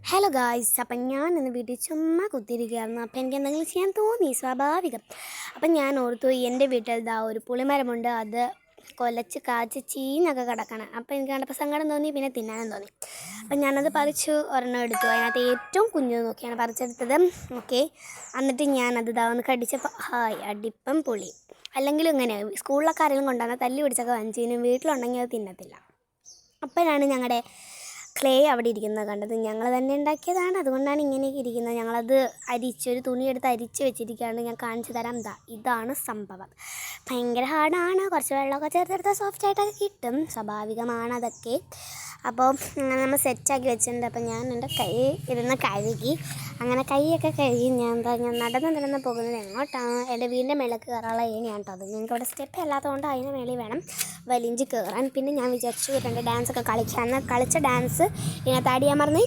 Hello guys, അപ്പം ഞാൻ ഇന്ന് വീട്ടിൽ ചുമ്മാ കുത്തിയിരിക്കുകയായിരുന്നു. അപ്പം എനിക്ക് എന്തെങ്കിലും ചെയ്യാൻ തോന്നി, സ്വാഭാവികം. അപ്പം ഞാൻ ഓർത്തു എൻ്റെ വീട്ടിൽ ഒരു പുളിമരമുണ്ട്, അത് കൊലച്ച് കാച്ച് ചീഞ്ഞൊക്കെ കിടക്കണം. അപ്പം എനിക്ക് കണ്ടപ്പോൾ സങ്കടം തോന്നി, പിന്നെ തിന്നാനും തോന്നി. അപ്പം ഞാനത് പറിച്ചു ഒരെണ്ണം എടുത്തു. അതിനകത്ത് ഏറ്റവും കുഞ്ഞത് നോക്കിയാണ് പറിച്ചെടുത്തത്. ഓക്കെ, എന്നിട്ട് ഞാനത് ഒന്ന് കടിച്ചപ്പോൾ ഹായ് അടിപ്പം പുളി. അല്ലെങ്കിലും ഇങ്ങനെ സ്കൂളിലൊക്കെ ആരെങ്കിലും കൊണ്ടുവന്നാൽ തല്ലി പിടിച്ചൊക്കെ വാങ്ങിച്ചതിനും വീട്ടിലുണ്ടെങ്കിൽ അത് തിന്നത്തില്ല. അപ്പോഴാണ് ഞങ്ങളുടെ ക്ലേ അവിടെ ഇരിക്കുന്നത് കണ്ടത്. ഞങ്ങൾ തന്നെ ഉണ്ടാക്കിയതാണ്, അതുകൊണ്ടാണ് ഇങ്ങനെയൊക്കെ ഇരിക്കുന്നത്. ഞങ്ങളത് ഒരു തുണിയെടുത്ത് അരിച്ച് വെച്ചിരിക്കുകയാണ്. ഞാൻ കാണിച്ചു തരാം. ഇതാണ് സംഭവം. ഭയങ്കര ഹാർഡാണ്. കുറച്ച് വെള്ളമൊക്കെ ചേർത്തെടുത്താൽ സോഫ്റ്റായിട്ടൊക്കെ കിട്ടും, സ്വാഭാവികമാണ് അതൊക്കെ. അപ്പോൾ നമ്മൾ സെറ്റാക്കി വെച്ചിട്ടുണ്ട്. അപ്പോൾ ഞാൻ എൻ്റെ കൈ ഇരുന്ന് കഴുകി, അങ്ങനെ കൈയൊക്കെ കഴുകി ഞാൻ നടന്ന് പോകുന്നത് എങ്ങോട്ടാണ്? എൻ്റെ വീടിൻ്റെ മേലേക്ക് കയറാനുള്ള ഏണിയാണ് കേട്ടോ. അത് ഞങ്ങൾക്ക് അവിടെ സ്റ്റെപ്പ് അല്ലാത്തതുകൊണ്ട് അതിന് മേളിൽ വേണം വലിഞ്ച് കയറാൻ. പിന്നെ ഞാൻ വിചാരിച്ചു രണ്ട് ഡാൻസൊക്കെ കളിക്കാമെന്ന്. കളിച്ച ഡാൻസ് ഇതിനകത്ത് ആഡ് ചെയ്യാൻ മറന്നു.